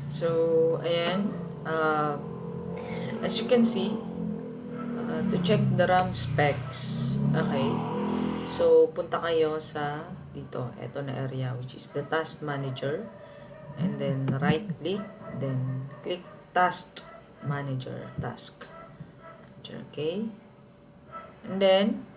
So, ayan. As you can see, to check the RAM specs, okay, so punta kayo sa dito, eto na area, which is the task manager, and then right click, then click task manager, task, okay, and then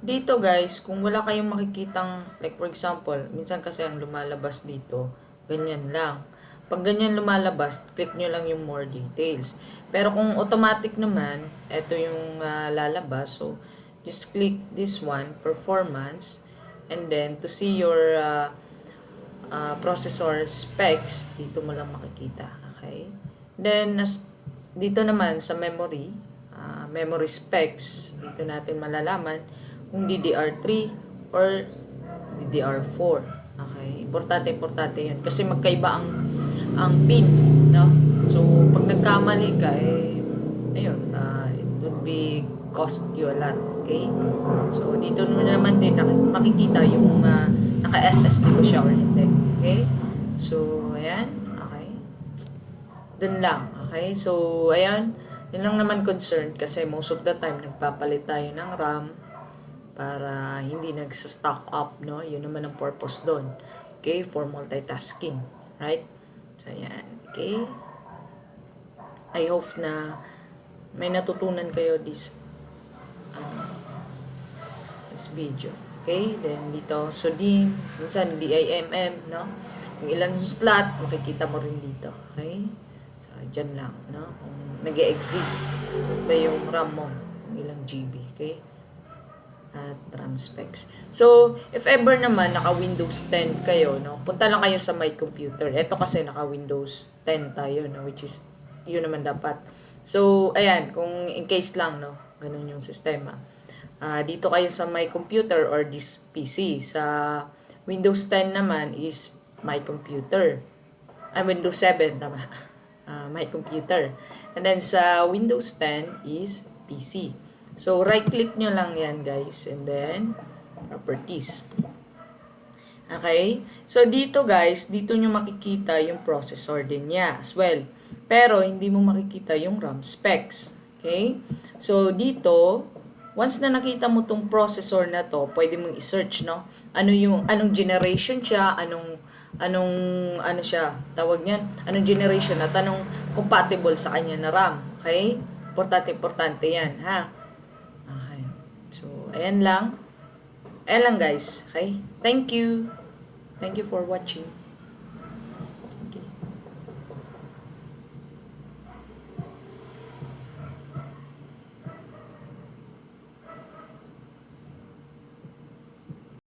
dito guys, kung wala kayong makikitang, like for example, minsan kasi ang lumalabas dito, ganyan lang. Pag ganyan lumalabas, click nyo lang yung more details. Pero kung automatic naman, ito yung lalabas. So, just click this one, performance, and then to see your processor specs, dito mo lang makikita. Okay? Then, dito naman sa memory, memory specs, dito natin malalaman kung DDR3 or DDR4. Okay? Importante yun. Kasi magkaiba ang pin, no? So, pag nagkamali ka, ayun, it would be cost you a lot. Okay? So, dito naman din makikita yung naka-SSD ko siya or hindi. Okay? So, ayan. Okay. Dun lang. Okay? So, ayan. Yun lang naman concerned kasi most of the time nagpapalit tayo ng RAM para hindi nagsa-stock up, no? Yun naman ang purpose doon. Okay? For multitasking. Right? So, ayan. Okay? I hope na may natutunan kayo this video. Okay? Then, dito, SODIMM, minsan DIMM, no? Kung ilan yung slot, makikita mo rin dito. Okay? So, dyan lang, no? Kung nag-e-exist ba yung RAM mo, kung ilang GB. Okay? At RAM specs. So, if ever naman naka-Windows 10 kayo, no, punta lang kayo sa My Computer. Ito kasi naka-Windows 10 tayo, no, which is, yun naman dapat. So, ayan, kung in case lang, no, ganun yung sistema. Dito kayo sa My Computer or this PC. Sa Windows 10 naman is My Computer. Windows 7, tama. My Computer. And then sa Windows 10 is PC. So, right-click nyo lang yan, guys. And then, properties. Okay? So, dito, guys, dito nyo makikita yung processor din niya as well. Pero, hindi mo makikita yung RAM specs. Okay? So, dito, once na nakita mo tong processor na to, pwede mong i-search, no? Anong generation siya, ano siya, tawag niyan, anong generation at anong compatible sa kanya na RAM. Okay? Importante yan, ha? Okay. So, ayan lang. Ayan lang guys. Okay? Thank you. Thank you for watching.